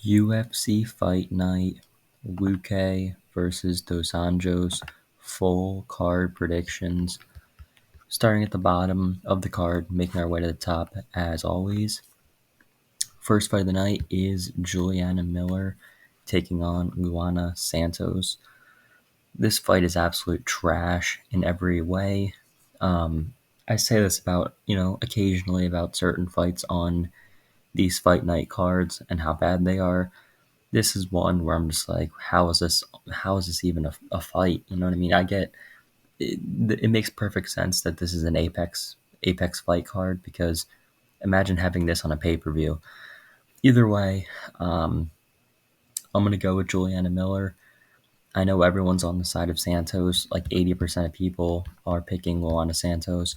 UFC Fight Night, Luque versus Dos Anjos, full card predictions. Starting at the bottom of the card, making our way to the top as always. First fight of the night is Juliana Miller taking on Luana Santos. This fight is absolute trash in every way. I say this about, occasionally about certain fights on these fight night cards and how bad they are. This is one where I'm just like, how is this even a fight? You know what I mean? I get it, it makes perfect sense that this is an Apex fight card, because imagine having this on a pay-per-view. Either way, I'm going to go with Juliana Miller. I know everyone's on the side of Santos. Like 80% of people are picking Luana Santos,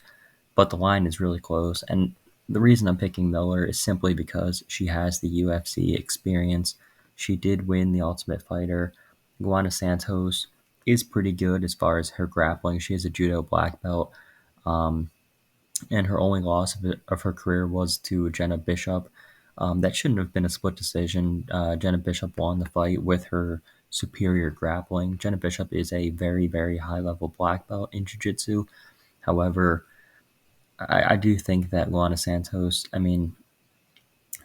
but the line is really close. And the reason I'm picking Miller is simply because she has the UFC experience. She did win the Ultimate Fighter. Luana Santos is pretty good as far as her grappling. She is a judo black belt, and her only loss of her career was to Jenna Bishop. That shouldn't have been a split decision. Jenna Bishop won the fight with her superior grappling. Jenna Bishop is a very, very high level black belt in jiu-jitsu. However, I do think that Luana Santos,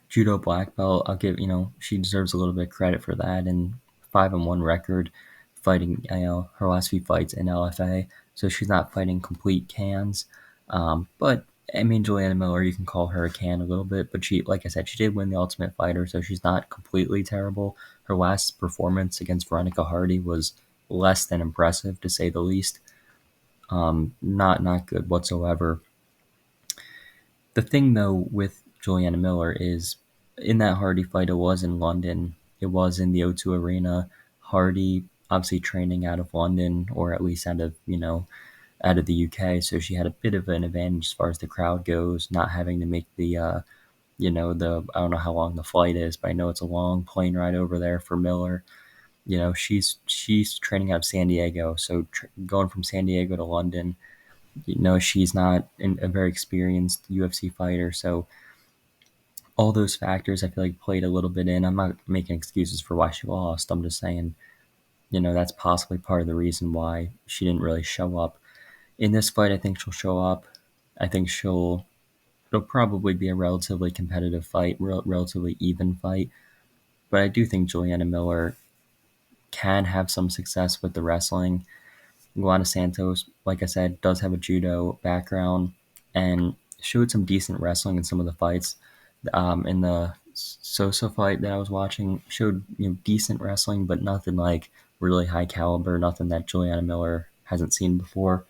judo black belt, I'll give, she deserves a little bit of credit for that. And 5-1 record fighting, her last few fights in LFA. So she's not fighting complete cans. But Juliana Miller, you can call her a can a little bit, but she, like I said, she did win the Ultimate Fighter, so she's not completely terrible. Her last performance against Veronica Hardy was less than impressive, to say the least. Not good whatsoever. The thing, though, with Juliana Miller is, in that Hardy fight, it was in London. It was in the O2 Arena. Hardy, obviously training out of London, or at least out of the UK, so she had a bit of an advantage as far as the crowd goes, not having to make the I don't know how long the flight is, but I know it's a long plane ride over there for Miller. She's training out of San Diego, so going from San Diego to London, she's not a very experienced UFC fighter, so all those factors I feel like played a little bit in. I'm not making excuses for why she lost. I'm just saying, that's possibly part of the reason why she didn't really show up. In this fight, I think she'll show up. I think it'll probably be a relatively competitive fight, relatively even fight. But I do think Juliana Miller can have some success with the wrestling. Luana Santos, like I said, does have a judo background and showed some decent wrestling in some of the fights. In the Sosa fight that I was watching, showed decent wrestling, but nothing like really high caliber, nothing that Juliana Miller hasn't seen before.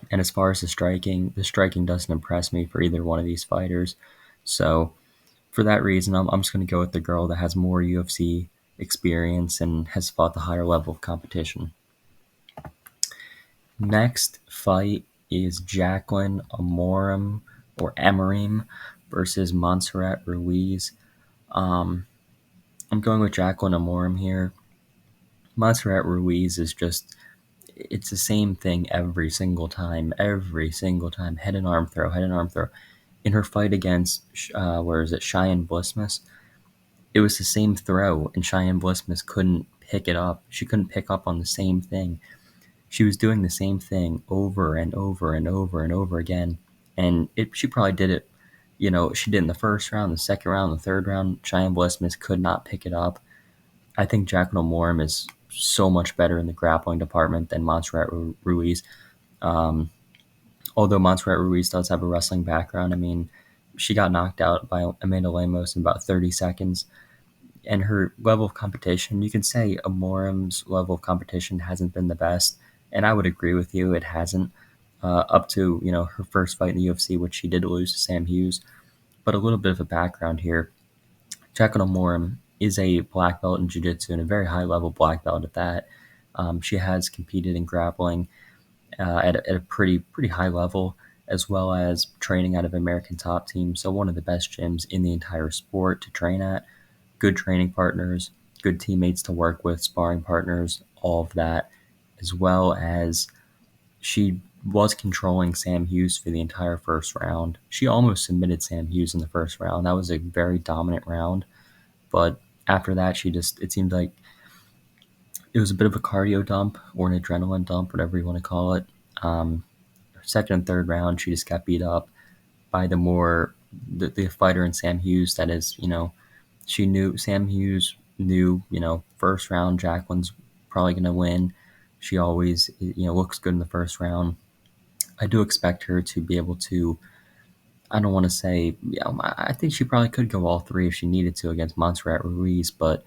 And as far as the striking doesn't impress me for either one of these fighters. So for that reason, I'm just going to go with the girl that has more UFC experience and has fought the higher level of competition. Next fight is Jacqueline Amorim versus Montserrat Ruiz. I'm going with Jacqueline Amorim here. Montserrat Ruiz is just, it's the same thing every single time. Head and arm throw. In her fight against, Cheyenne Blissmas, it was the same throw, and Cheyenne Blissmas couldn't pick it up. She couldn't pick up on the same thing. She was doing the same thing over and over and over and over again. And she probably did it, she did in the first round, the second round, the third round. Cheyenne Blissmas could not pick it up. I think Jacqueline Amorim is so much better in the grappling department than Montserrat Ruiz. Although Montserrat Ruiz does have a wrestling background, she got knocked out by Amanda Lemos in about 30 seconds. And her level of competition, you can say Amorim's level of competition hasn't been the best. And I would agree with you, it hasn't. Up to, her first fight in the UFC, which she did lose to Sam Hughes. But a little bit of a background here. Jacqueline Amorim is a black belt in jiu-jitsu and a very high-level black belt at that. She has competed in grappling at a pretty high level, as well as training out of American Top Team, so one of the best gyms in the entire sport to train at. Good training partners, good teammates to work with, sparring partners, all of that, as well as she was controlling Sam Hughes for the entire first round. She almost submitted Sam Hughes in the first round. That was a very dominant round, but After that, it seemed like it was a bit of a cardio dump or an adrenaline dump, whatever you want to call it. Um, Second and third round, she just got beat up by the fighter in Sam Hughes. That is, she knew Sam Hughes knew, first round Jacqueline's probably going to win. She always, looks good in the first round. I do expect her to be able to. I don't want to say, I think she probably could go all three if she needed to against Montserrat Ruiz, but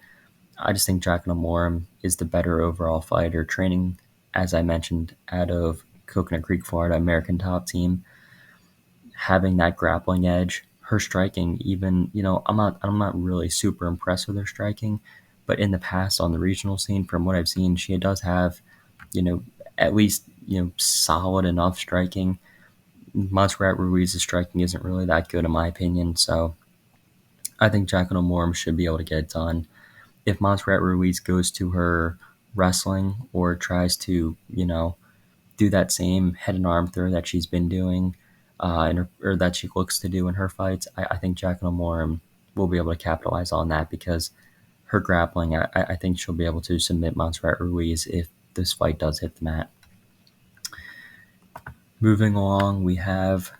I just think Jacqueline Moram is the better overall fighter. Training, as I mentioned, out of Coconut Creek, Florida, American Top Team, having that grappling edge, her striking, even I'm not really super impressed with her striking, but in the past on the regional scene, from what I've seen, she does have, you know, at least solid enough striking. Montserrat Ruiz's striking isn't really that good in my opinion, so I think Jacqueline Moram should be able to get it done. If Montserrat Ruiz goes to her wrestling or tries to, do that same head and arm throw that she's been doing, or that she looks to do in her fights, I think Jacqueline Moram will be able to capitalize on that because her grappling, I think she'll be able to submit Montserrat Ruiz if this fight does hit the mat. Moving along, we have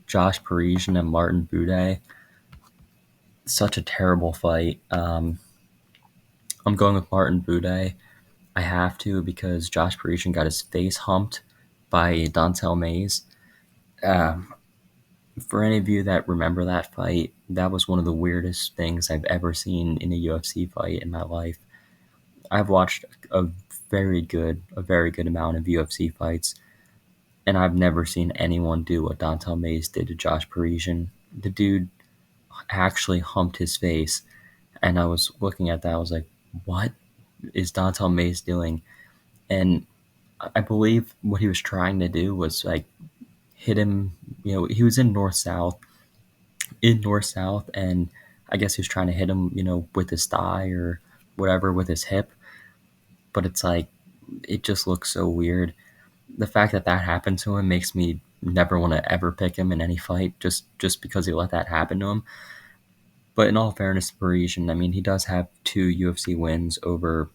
Josh Parisian and Martin Buday. Such a terrible fight. I'm going with Martin Buday. I have to because Josh Parisian got his face humped by Dontel Mays. Um, for any of you that remember that fight, that was one of the weirdest things I've ever seen in a UFC fight in my life. I've watched a very good amount of UFC fights, and I've never seen anyone do what Dontel Mays did to Josh Parisian. The dude actually humped his face, and I was looking at that. I was like, "What is Dontel Mays doing?" And I believe what he was trying to do was like hit him. He was in north south, and I guess he was trying to hit him, with his thigh or whatever, with his hip. But it's like it just looks so weird. The fact that that happened to him makes me never want to ever pick him in any fight, just because he let that happen to him. But in all fairness to Parisian, I mean, he does have 2 UFC wins over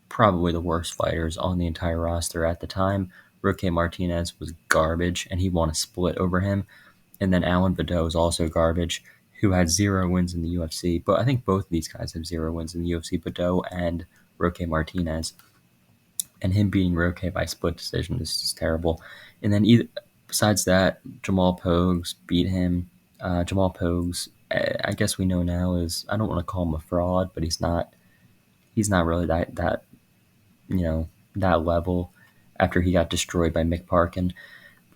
probably the worst fighters on the entire roster at the time. Roque Martinez was garbage, and he won a split over him. And then Alan Badeau is also garbage, who had 0 wins in the UFC. But I think both of these guys have 0 wins in the UFC, Badeau and Roque Martinez. And him beating Roque by split decision is just terrible. And then besides that, Jamal Pogues beat him. Jamal Pogues, I guess we know now is, I don't want to call him a fraud, but he's not really that level after he got destroyed by Mick Parkin.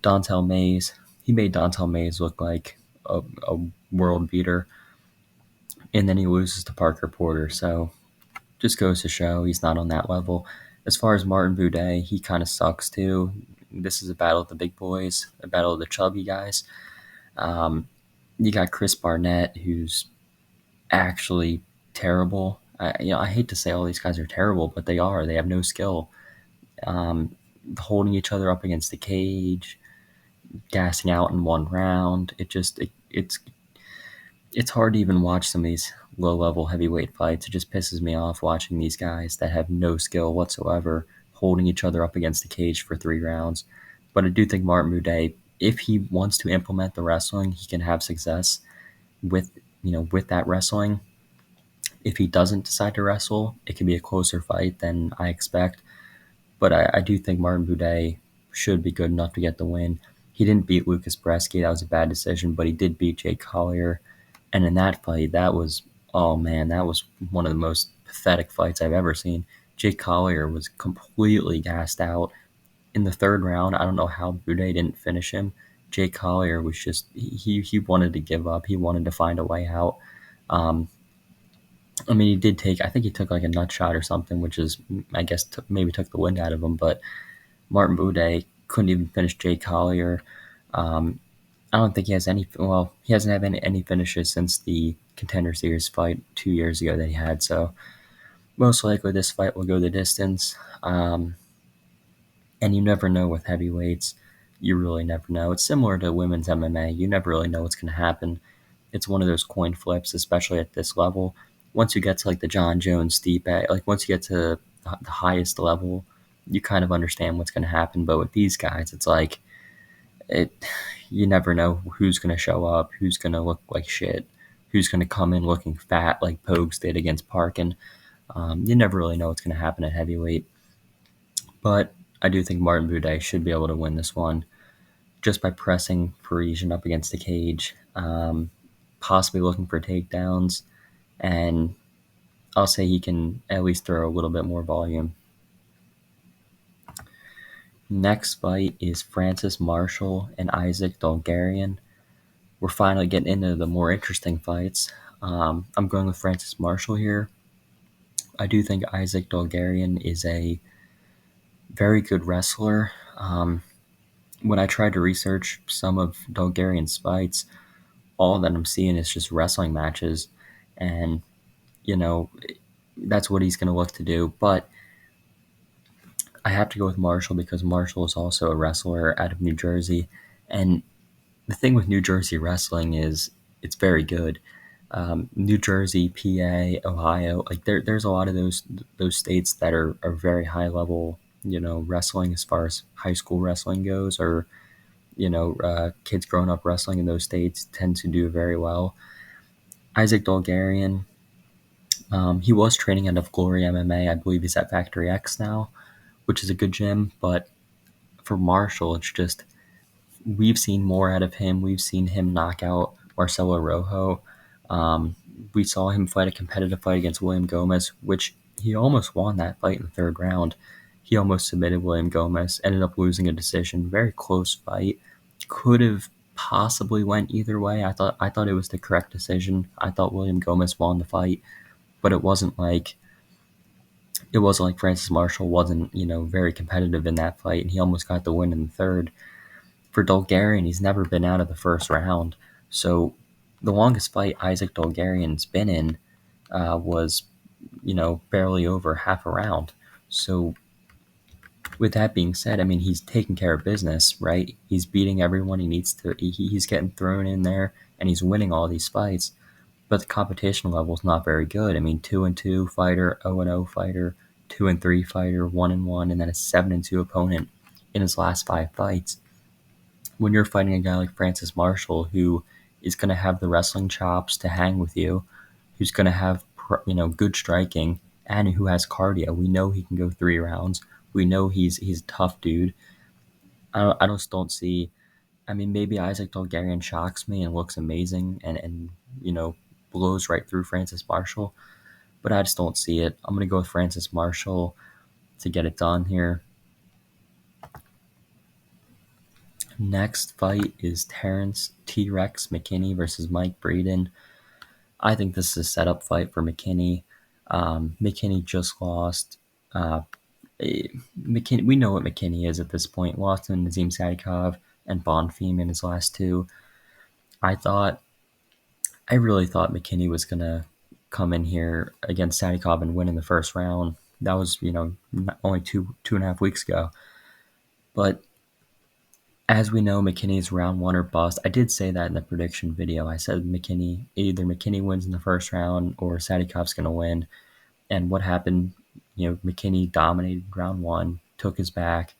Dontel Mays, he made Dontel Mays look like a world beater, and then he loses to Parker Porter. So just goes to show he's not on that level. As far as Martin Buday, he kind of sucks too. This is a battle of the big boys, a battle of the chubby guys. Um, you got Chris Barnett, who's actually terrible. I hate to say all these guys are terrible, but they are. They have no skill. Um, Holding each other up against the cage, gassing out in one round. It's hard to even watch some of these low level heavyweight fights. It just pisses me off watching these guys that have no skill whatsoever holding each other up against the cage for 3 rounds. But I do think Martin Buday, if he wants to implement the wrestling, he can have success with with that wrestling. If he doesn't decide to wrestle, it can be a closer fight than I expect. But I do think Martin Buday should be good enough to get the win. He didn't beat Lucas Bresky. That was a bad decision, but he did beat Jake Collier. And in that fight, oh man, that was one of the most pathetic fights I've ever seen. Jake Collier was completely gassed out. In the third round, I don't know how Buday didn't finish him. Jake Collier was just, he wanted to give up. He wanted to find a way out. Um, I mean, I think he took like a nut shot or something, which is, I guess, maybe took the wind out of him. But Martin Buday couldn't even finish Jake Collier. Um, I don't think he has he hasn't had any finishes since the Contender Series fight 2 years ago that he had. So most likely this fight will go the distance. And you never know with heavyweights. You really never know. It's similar to women's MMA. You never really know what's going to happen. It's one of those coin flips, especially at this level. once you get to like the John Jones Stipe, like once you get to the highest level, you kind of understand what's going to happen. But with these guys, it's like it you never know who's going to show up, who's going to look like shit, who's going to come in looking fat like Pogues did against Parkin. You never really know what's going to happen at heavyweight. But I do think Martin Buday should be able to win this one just by pressing Parisian up against the cage, possibly looking for takedowns, and I'll say he can at least throw a little bit more volume. Next fight is Francis Marshall and Isaac Dolgarian. We're finally getting into the more interesting fights. I'm going with Francis Marshall here. I do think Isaac Dolgarian is a very good wrestler. When I tried to research some of Dolgarian's fights, all that I'm seeing is just wrestling matches, and you know that's what he's going to look to do. But I have to go with Marshall because Marshall is also a wrestler out of New Jersey, and the thing with New Jersey wrestling is it's very good. New Jersey, PA, Ohio, like there's a lot of those states that are very high level, wrestling as far as high school wrestling goes, or kids growing up wrestling in those states tend to do very well. Isaac Dolgarian, he was training out of Glory MMA. I believe he's at Factory X now, which is a good gym. But for Marshall, it's just we've seen more out of him. We've seen him knock out Marcelo Rojo. Um, we saw him fight a competitive fight against William Gomez, which he almost won that fight in the third round. He almost submitted William Gomez, ended up losing a decision. Very close fight. Could have possibly went either way. I thought it was the correct decision. I thought William Gomez won the fight, but it wasn't like Francis Marshall wasn't, very competitive in that fight, and he almost got the win in the third. For Dolgarian, he's never been out of the first round. So the longest fight Isaac Dolgarian's been in was, barely over half a round. So with that being said, I mean, he's taking care of business, right? He's beating everyone he needs to. He's getting thrown in there, and he's winning all these fights. But the competition level is not very good. I mean, 2-2 fighter, 0-0 fighter, 2-3 fighter, 1-1, and then a 7-2 opponent in his last 5 fights. When you're fighting a guy like Francis Marshall, who is going to have the wrestling chops to hang with you, who's going to have good striking, and who has cardio, we know he can go 3 rounds. We know he's a tough dude. I just don't see. I mean, maybe Isaac Dolgarian shocks me and looks amazing and blows right through Francis Marshall, but I just don't see it. I'm going to go with Francis Marshall to get it done here. Next fight is Terrence T-Rex McKinney versus Mike Breeden. I think this is a setup fight for McKinney. McKinney just lost. McKinney, we know what McKinney is at this point. Lost to Nazim Sadikov and Bonfim in his last 2. I really thought McKinney was gonna come in here against Sadikov and win in the first round. That was only two and a half weeks ago. But as we know, McKinney's round 1 or bust. I did say that in the prediction video. I said either McKinney wins in the first round or Sadikov's going to win. And what happened, McKinney dominated round 1, took his back,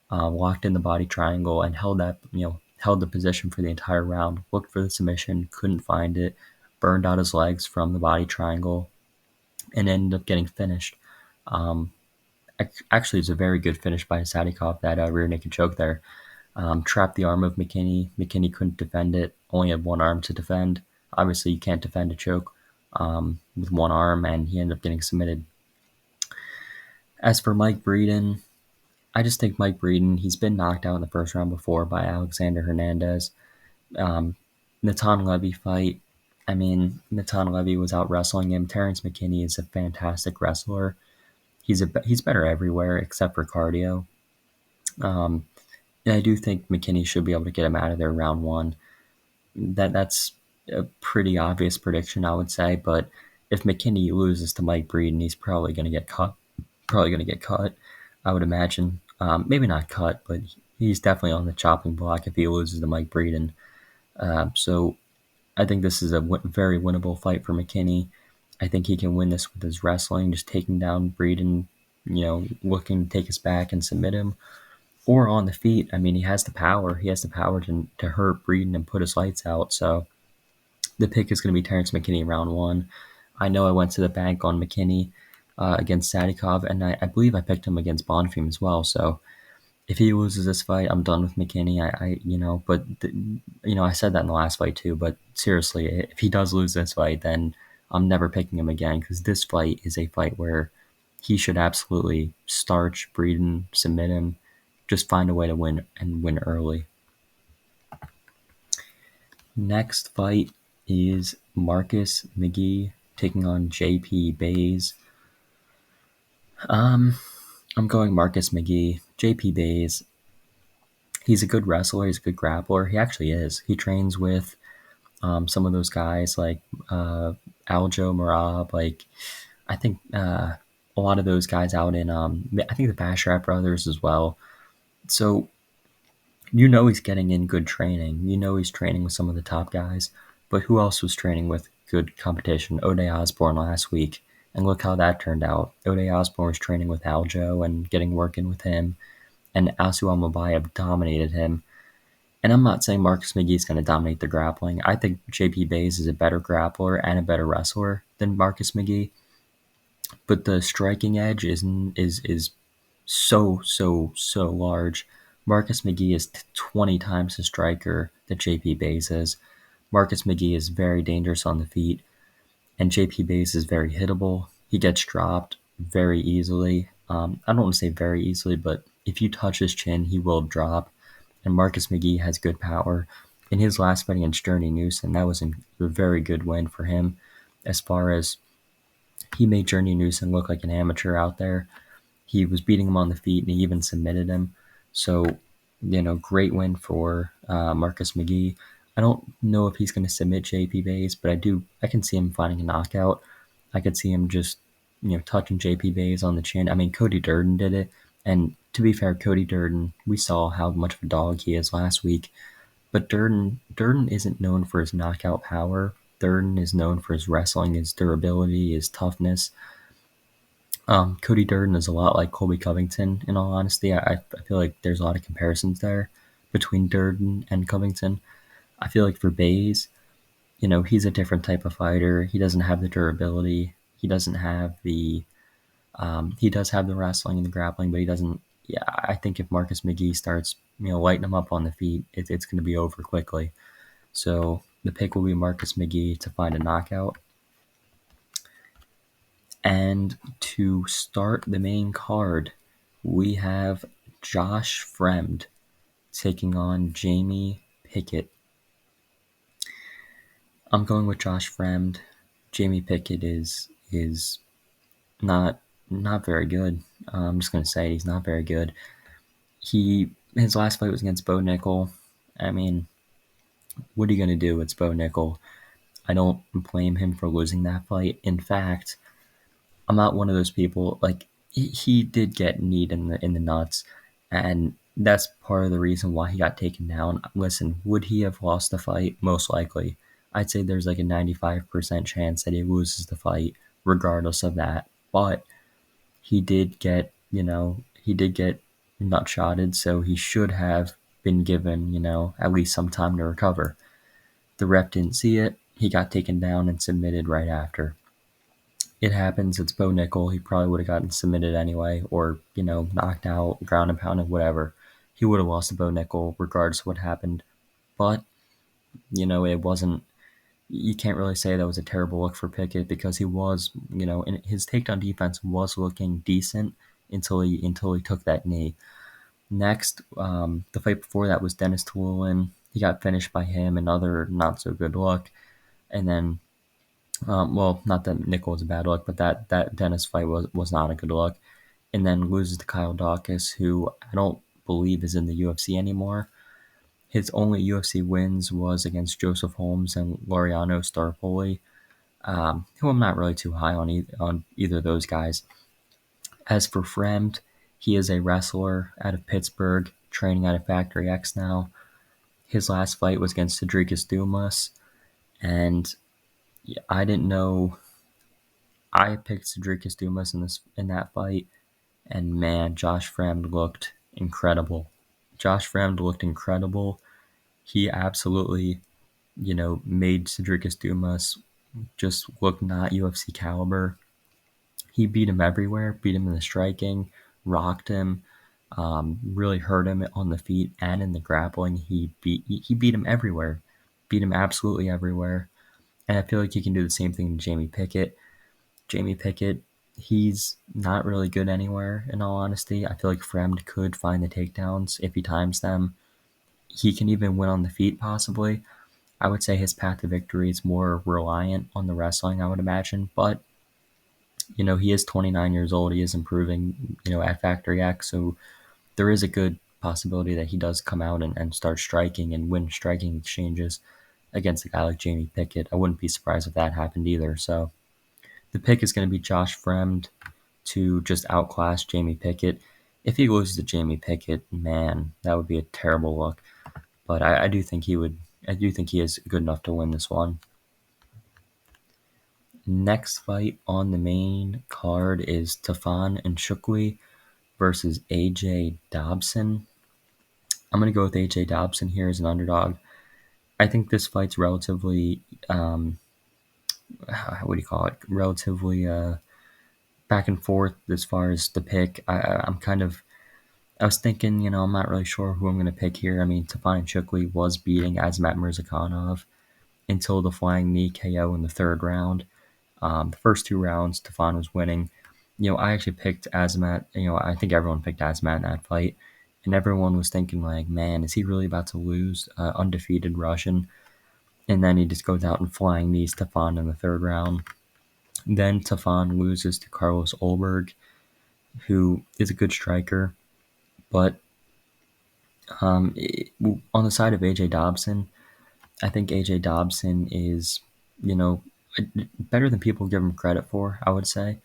locked in the body triangle, and held the position for the entire round. Looked for the submission, couldn't find it, burned out his legs from the body triangle, and ended up getting finished. Actually, it's a very good finish by Sadikov, that rear naked choke there. Trapped the arm of McKinney. McKinney couldn't defend it, only had one arm to defend. Obviously, you can't defend a choke with one arm, and he ended up getting submitted. As for Mike Breeden, I just think Mike Breeden, he's been knocked out in the first round before by Alexander Hernandez. Natan Levy fight, I mean, Natan Levy was out wrestling him. Terrence McKinney is a fantastic wrestler. He's better everywhere except for cardio. And I do think McKinney should be able to get him out of there round 1. That's a pretty obvious prediction, I would say. But if McKinney loses to Mike Breeden, he's probably going to get cut. I would imagine. Maybe not cut, but he's definitely on the chopping block if he loses to Mike Breeden. So I think this is a very winnable fight for McKinney. I think he can win this with his wrestling, just taking down Breeden, looking to take his back and submit him, or on the feet. I mean, he has the power. He has the power to hurt Breeden and put his lights out. So the pick is going to be Terrence McKinney round one. I know I went to the bank on McKinney against Sadikov, and I believe I picked him against Bonfim as well. So if he loses this fight, I'm done with McKinney. I said that in the last fight too. But seriously, if he does lose this fight, then I'm never picking him again, because this fight is a fight where he should absolutely starch Breeden, submit him, just find a way to win and win early. Next fight is Marcus McGee taking on JP Bays. I'm going Marcus McGee. JP Bays, he's a good wrestler. He's a good grappler. He actually is. He trains with some of those guys like Aljo Marab. Like, I think a lot of those guys out in I think the Basharat brothers as well. So he's getting in good training. He's training with some of the top guys. But who else was training with good competition? O'Day Osborne last week. And look how that turned out. O'Day Osborne was training with Aljo and getting work in with him. And Asu Almabayev dominated him. And I'm not saying Marcus McGee is going to dominate the grappling. I think JP Bays is a better grappler and a better wrestler than Marcus McGee. But the striking edge is so large. Marcus McGee is 20 times the striker that JP Bays is. Marcus McGee is very dangerous on the feet, and JP Bays is very hittable. He gets dropped very easily. I don't want to say very easily, but if you touch his chin, he will drop. And Marcus McGee has good power. In his last fight against Journey Newson, that was a very good win for him, as far as he made Journey Newson look like an amateur out there. He was beating him on the feet, and he even submitted him. So, great win for Marcus McGee. I don't know if he's going to submit JP Bays, but I can see him finding a knockout. I could see him just, touching JP Bays on the chin. I mean, Cody Durden did it. And to be fair, Cody Durden, we saw how much of a dog he is last week. But Durden isn't known for his knockout power. Durden is known for his wrestling, his durability, his toughness. Cody Durden is a lot like Colby Covington, in all honesty. I feel like there's a lot of comparisons there between Durden and Covington. I feel like for Bays, he's a different type of fighter. He doesn't have the durability. He doesn't have the he does have the wrestling and the grappling, but he doesn't. Yeah, I think if Marcus McGee starts, lighting him up on the feet, it's going to be over quickly. So the pick will be Marcus McGee to find a knockout. And to start the main card, we have Josh Fremd taking on Jamie Pickett. I'm going with Josh Fremd. Jamie Pickett is not very good. I'm just going to say he's not very good. His last fight was against Bo Nickel. I mean, what are you going to do? It's Bo Nickel. I don't blame him for losing that fight. In fact, I'm not one of those people. Like, he did get kneed in the nuts, and that's part of the reason why he got taken down. Listen, would he have lost the fight? Most likely. I'd say there's like a 95% chance that he loses the fight regardless of that. But he did get nut shotted, so he should have been given, at least some time to recover. The ref didn't see it. He got taken down and submitted right after. It happens. It's Bo Nickel. He probably would have gotten submitted anyway, or, knocked out, ground and pounded, whatever. He would have lost to Bo Nickel regardless of what happened. But, it wasn't. You can't really say that was a terrible look for Pickett, because he was, his takedown defense was looking decent until he took that knee. Next, the fight before that was Dennis Tulin. He got finished by him, another not so good look. And then, not that Nickel was a bad look, but that Dennis fight was not a good look. And then loses to Kyle Dawkins, who I don't believe is in the UFC anymore. His only UFC wins was against Joseph Holmes and Laureano Starpoli, who I'm not really too high on either of those guys. As for Fremd, he is a wrestler out of Pittsburgh, training out of Factory X now. His last fight was against Cedricus Dumas, and I didn't know I picked Cedricus Dumas in that fight, and man, Josh Fremd looked incredible. Josh Fremd looked incredible. He absolutely, made Cedricus Dumas just look not UFC caliber. He beat him everywhere, beat him in the striking, rocked him, really hurt him on the feet and in the grappling. He beat him everywhere, beat him absolutely everywhere. And I feel like he can do the same thing to Jamie Pickett. Jamie Pickett, he's not really good anywhere, in all honesty. I feel like Fremd could find the takedowns if he times them. He can even win on the feet, possibly. I would say his path to victory is more reliant on the wrestling, I would imagine. But, he is 29 years old. He is improving, at Factory X. So there is a good possibility that he does come out and start striking and win striking exchanges against a guy like Jamie Pickett. I wouldn't be surprised if that happened either. So the pick is going to be Josh Fremd to just outclass Jamie Pickett. If he loses to Jamie Pickett, man, that would be a terrible look. But I do think he would. I do think he is good enough to win this one. Next fight on the main card is Tafon Nchukwi versus AJ Dobson. I'm going to go with AJ Dobson here as an underdog. I think this fight's relatively, what do you call it? Relatively back and forth as far as the pick. I was thinking, I'm not really sure who I'm going to pick here. I mean, Tafon Nchukwi was beating Azamat Murzakanov until the flying knee KO in the third round. The first two rounds, Tafon was winning. I actually picked Azamat. I think everyone picked Azamat in that fight. And everyone was thinking, like, man, is he really about to lose? Undefeated Russian. And then he just goes out and flying knees Tafon in the third round. Then Tafon loses to Carlos Olberg, who is a good striker. But on the side of AJ Dobson, I think AJ Dobson is, better than people give him credit for, I would say.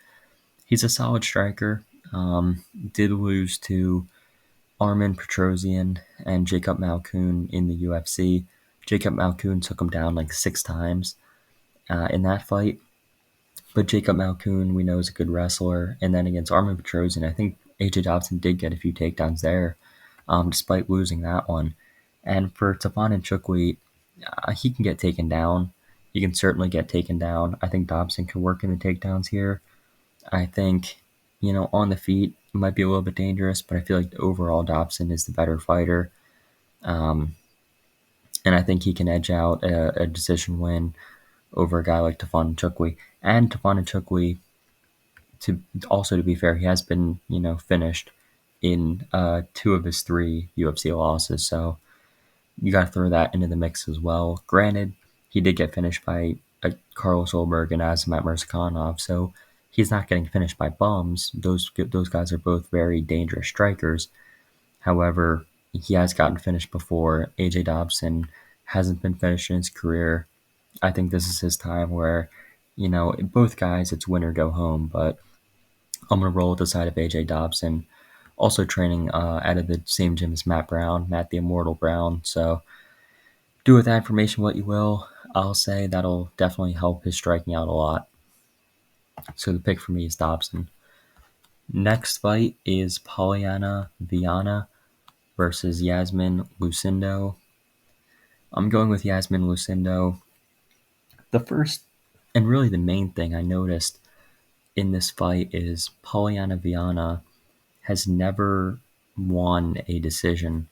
He's a solid striker. Did lose to Armen Petrosian and Jacob Malkoun in the UFC. Jacob Malkoun took him down like 6 times in that fight. But Jacob Malkoun, we know, is a good wrestler. And then against Armen Petrosian, I think AJ Dobson did get a few takedowns there, despite losing that one. And for Tafon Nchukwi, he can get taken down. He can certainly get taken down. I think Dobson can work in the takedowns here. I think, on the feet, it might be a little bit dangerous, but I feel like overall Dobson is the better fighter. And I think he can edge out a decision win over a guy like Tafon Nchukwi. And Tafon Nchukwi, to be fair, he has been, finished in 2 of his 3 UFC losses. So you got to throw that into the mix as well. Granted, he did get finished by Carlos Olberg and Azamat Murzakanov, so he's not getting finished by bums. Those guys are both very dangerous strikers. However, he has gotten finished before. AJ Dobson hasn't been finished in his career. I think this is his time where, both guys, it's win or go home, but I'm going to roll with the side of AJ Dobson. Also training out of the same gym as Matt the Immortal Brown. So do with that information what you will. I'll say that'll definitely help his striking out a lot. So the pick for me is Dobson. Next fight is Polyana Viana versus Yasmin Lucindo. I'm going with Yasmin Lucindo. The first and really the main thing I noticed in this fight is Polyana Viana has never won a decision.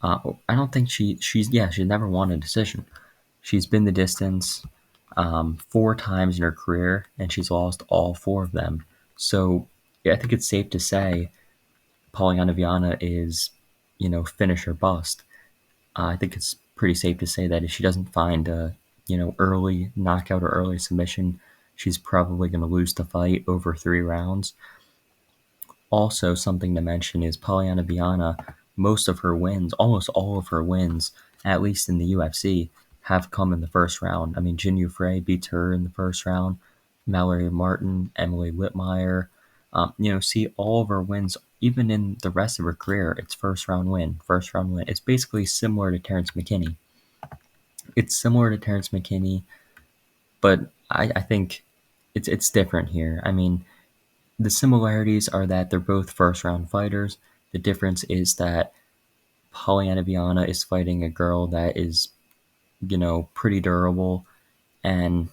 I don't think she's never won a decision. She's been the distance 4 times in her career, and she's lost all 4 of them. So yeah, I think it's safe to say Polyana Viana is, finish or bust. I think it's pretty safe to say that if she doesn't find a, early knockout or early submission, she's probably going to lose the fight over 3 rounds. Also, something to mention is Polyana Viana, most of her wins, almost all of her wins, at least in the UFC, have come in the first round. I mean, Jinh Frey beats her in the first round, Mallory Martin, Emily Whitmire. See all of her wins, even in the rest of her career, it's first round win. It's basically similar to Terrence McKinney. But I think it's different here. I mean, the similarities are that they're both first round fighters. The difference is that Polyana Viana is fighting a girl that is, pretty durable, and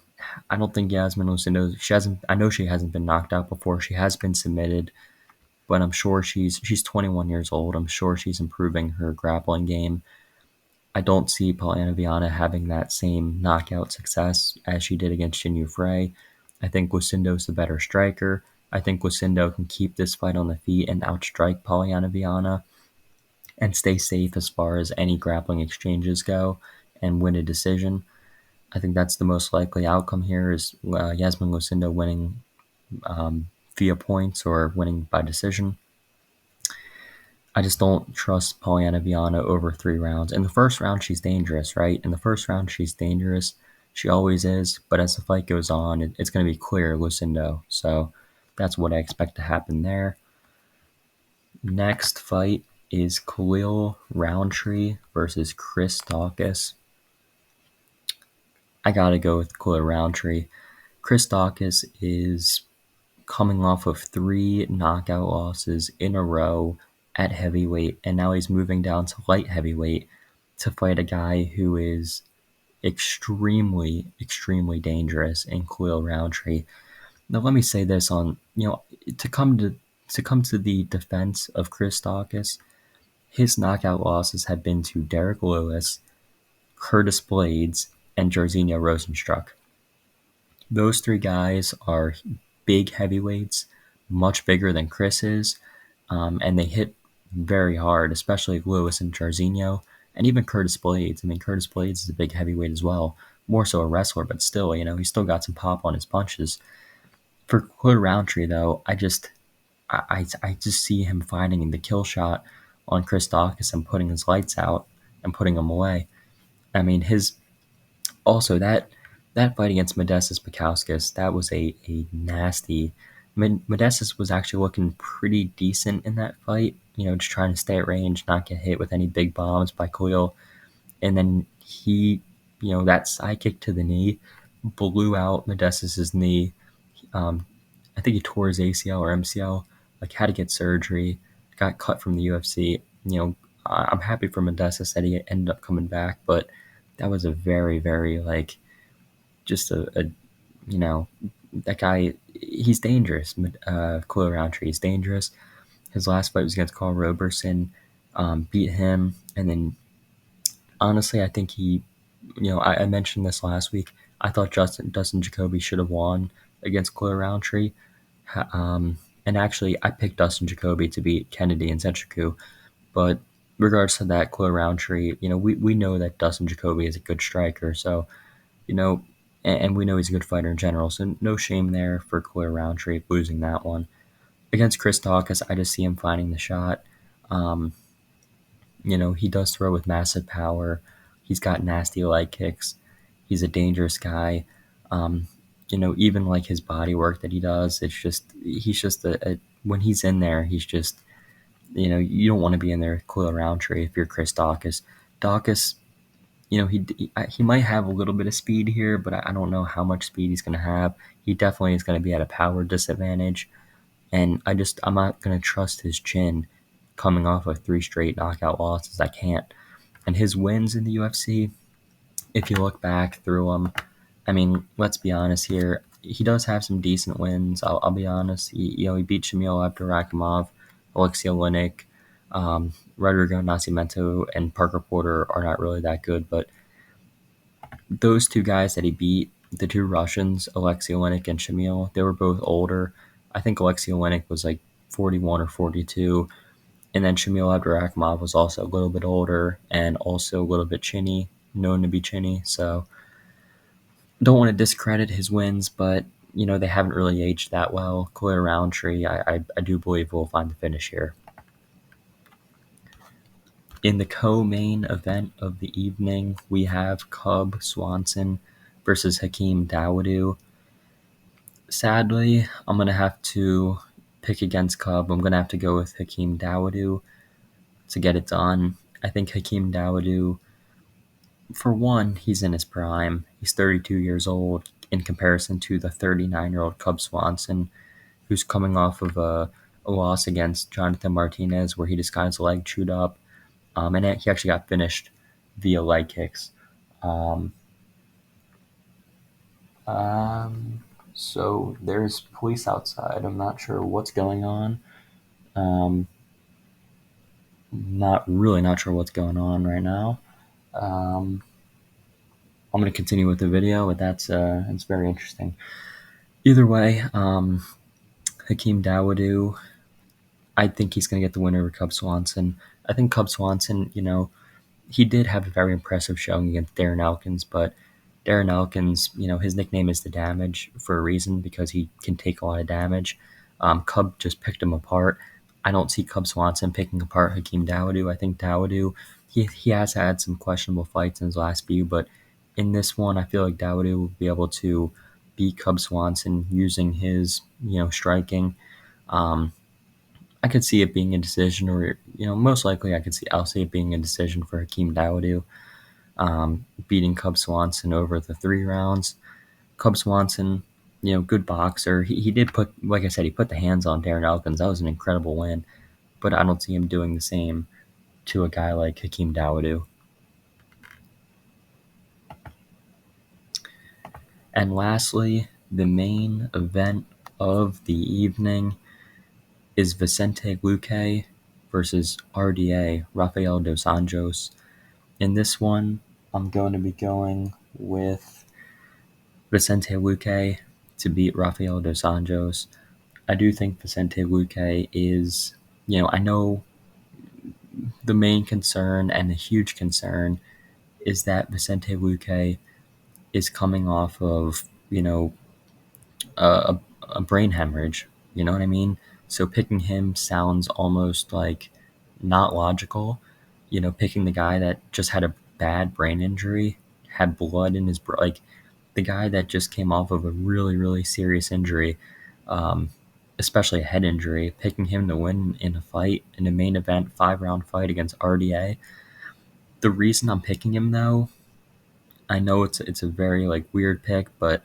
I don't think Yasmin Lucindo. She hasn't. I know she hasn't been knocked out before. She has been submitted, but I'm sure she's 21 years old. I'm sure she's improving her grappling game. I don't see Polyana Viana having that same knockout success as she did against Jinyu Frey. I think Lucindo's the better striker. I think Lucindo can keep this fight on the feet and outstrike Polyana Viana and stay safe as far as any grappling exchanges go and win a decision. I think that's the most likely outcome here is Yasmin Lucindo winning via points or winning by decision. I just don't trust Polyana Viana over 3 rounds. In the first round, she's dangerous, right? In the first round, she's dangerous. She always is. But as the fight goes on, it's going to be clear Lucindo. So that's what I expect to happen there. Next fight is Khalil Roundtree versus Chris Daukaus. I got to go with Khalil Roundtree. Chris Daukaus is coming off of 3 knockout losses in a row at heavyweight, and now he's moving down to light heavyweight to fight a guy who is extremely, extremely dangerous in Khalil Roundtree. Now, let me say this to come to the defense of Chris Daukaus, his knockout losses have been to Derek Lewis, Curtis Blades, and Jairzinho Rosenstruck. Those 3 guys are big heavyweights, much bigger than Chris is, and they hit very hard, especially Lewis and Jairzinho, and even Curtis Blades. I mean, Curtis Blades is a big heavyweight as well, more so a wrestler, but still, he's still got some pop on his punches. For Khalil Roundtree, though, I just see him finding the kill shot on Chris Daukaus and putting his lights out and putting him away. I mean, also that fight against Modestas Bukauskas, that was a nasty. Modestas was actually looking pretty decent in that fight, just trying to stay at range, not get hit with any big bombs by Khalil. And then he, that side kick to the knee blew out Modestas' knee. I think he tore his ACL or MCL, had to get surgery, got cut from the UFC. I'm happy for Modestas that he ended up coming back, but that was a very, very, just that guy, he's dangerous. Khalil Roundtree is dangerous. His last fight was against Carl Roberson, beat him, and then honestly, I think I mentioned this last week. I thought Dustin Jacoby should have won against Khalil Roundtree, and actually, I picked Dustin Jacoby to beat Kennedy and Zetriku, but regards to that, Khalil Roundtree, we know that Dustin Jacoby is a good striker, so and we know he's a good fighter in general, so no shame there for Khalil Roundtree losing that one. Against Chris Daukaus, I just see him finding the shot. He does throw with massive power. He's got nasty leg kicks. He's a dangerous guy. Even his body work that he does, he's just when he's in there, he's just, you don't want to be in there with Khalil Roundtree if you're Chris Daukaus. Daukaus, he might have a little bit of speed here, but I don't know how much speed he's going to have. He definitely is going to be at a power disadvantage, and I'm not going to trust his chin coming off of 3 straight knockout losses. I can't. And his wins in the UFC, if you look back through them, I mean, let's be honest here. He does have some decent wins. I'll be honest. He beat Shamil Abdurakhimov, Alexei Oleinik, Rodrigo Nascimento, and Parker Porter are not really that good, but those 2 guys that he beat, the 2 Russians, Alexei Oleinik and Shamil, they were both older. I think Alexei Oleinik was 41 or 42, and then Shamil Abdurakhimov was also a little bit older and also a little bit chinny, known to be chinny, so don't want to discredit his wins, but they haven't really aged that well. Khalil Roundtree, I do believe will find the finish here. In the co-main event of the evening, we have Cub Swanson versus Hakeem Dawodu. Sadly, I'm going to have to pick against Cub. I'm going to have to go with Hakeem Dawodu to get it done. I think Hakeem Dawodu, for one, he's in his prime. He's 32 years old, in comparison to the 39-year-old Cub Swanson, who's coming off of a loss against Jonathan Martinez where he just got his leg chewed up, and he actually got finished via leg kicks. So there's police outside. I'm not sure what's going on. Not sure what's going on right now. I'm going to continue with the video, but it's very interesting. Either way, Hakeem Dawodu, I think he's going to get the winner over Cub Swanson. I think Cub Swanson, he did have a very impressive showing against Darren Elkins, but Darren Elkins, his nickname is the Damage for a reason because he can take a lot of damage. Cub just picked him apart. I don't see Cub Swanson picking apart Hakeem Dawodu. I think Dawodu, he has had some questionable fights in his last few, but in this one, I feel like Dawodu will be able to beat Cub Swanson using his, striking. I could see it being a decision, or most likely I'll see it being a decision for Hakeem Dawodu, beating Cub Swanson over the 3 rounds. Cub Swanson, good boxer. He did put, like I said, he put the hands on Darren Elkins. That was an incredible win, but I don't see him doing the same to a guy like Hakeem Dawodu. And lastly, the main event of the evening is Vicente Luque versus RDA, Rafael dos Anjos. In this one, I'm going to be going with Vicente Luque to beat Rafael dos Anjos. I do think Vicente Luque is, I know the main concern and the huge concern is that Vicente Luque is coming off of, a brain hemorrhage. You know what I mean? So picking him sounds almost like not logical. Picking the guy that just had a bad brain injury, had blood in his like the guy that just came off of a really, really serious injury, especially a head injury, picking him to win in a fight, in a main event 5-round fight against RDA. The reason I'm picking him, though, I know it's a very weird pick, but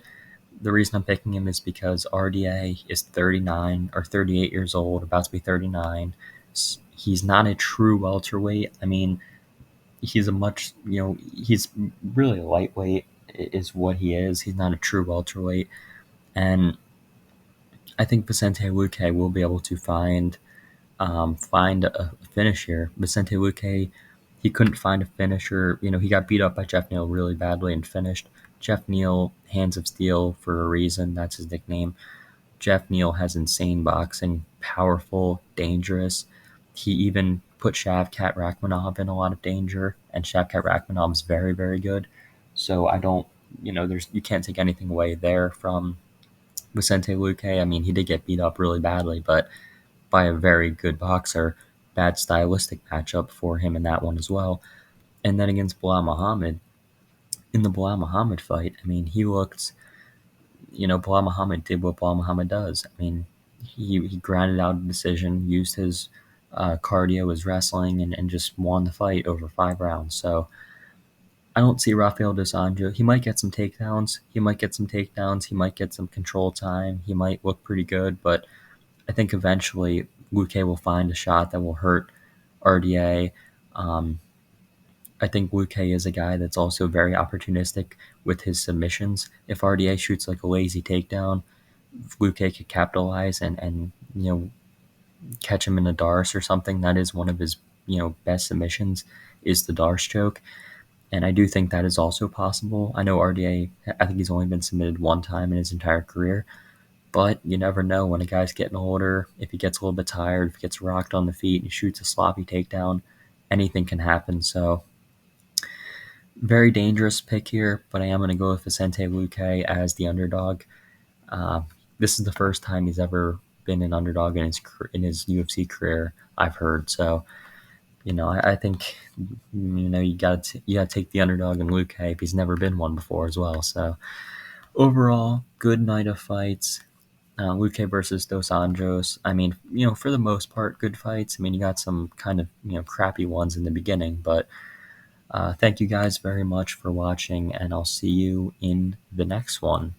the reason I'm picking him is because RDA is 39 or 38 years old, about to be 39. He's not a true welterweight. I mean, he's he's really lightweight is what he is. He's not a true welterweight. And I think Vicente Luque will be able to find a finish here. Vicente Luque, he couldn't find a finisher. He got beat up by Jeff Neal really badly and finished. Jeff Neal, Hands of Steel for a reason. That's his nickname. Jeff Neal has insane boxing, powerful, dangerous. He even put Shavkat Rakhmonov in a lot of danger, and Shavkat Rakhmonov's very, very good. So I don't, you can't take anything away there from Vicente Luque. I mean, he did get beat up really badly, but by a very good boxer. Bad stylistic matchup for him in that one as well. And then against Bilal Muhammad, in the Bilal Muhammad fight, I mean, he looked, Bilal Muhammad did what Bilal Muhammad does. I mean, he grinded out a decision, used his cardio, his wrestling, and just won the fight over 5 rounds. So I don't see Rafael dos Anjos. He might get some takedowns. He might get some control time. He might look pretty good, but I think eventually Luque will find a shot that will hurt RDA. I think Luque is a guy that's also very opportunistic with his submissions. If RDA shoots a lazy takedown, Luque could capitalize and catch him in a Darce or something. That is one of his best submissions, is the Darce choke. And I do think that is also possible. I know RDA, I think he's only been submitted 1 time in his entire career. But you never know when a guy's getting older. If he gets a little bit tired, if he gets rocked on the feet and he shoots a sloppy takedown, anything can happen. So, very dangerous pick here, but I am going to go with Vicente Luque as the underdog. This is the first time he's ever been an underdog in his UFC career, I've heard. So, I think you got to take the underdog in Luque if he's never been one before as well. So, overall, good night of fights. Luque versus Dos Anjos. I mean, for the most part, good fights. I mean, you got some kind of, crappy ones in the beginning, but thank you guys very much for watching, and I'll see you in the next one.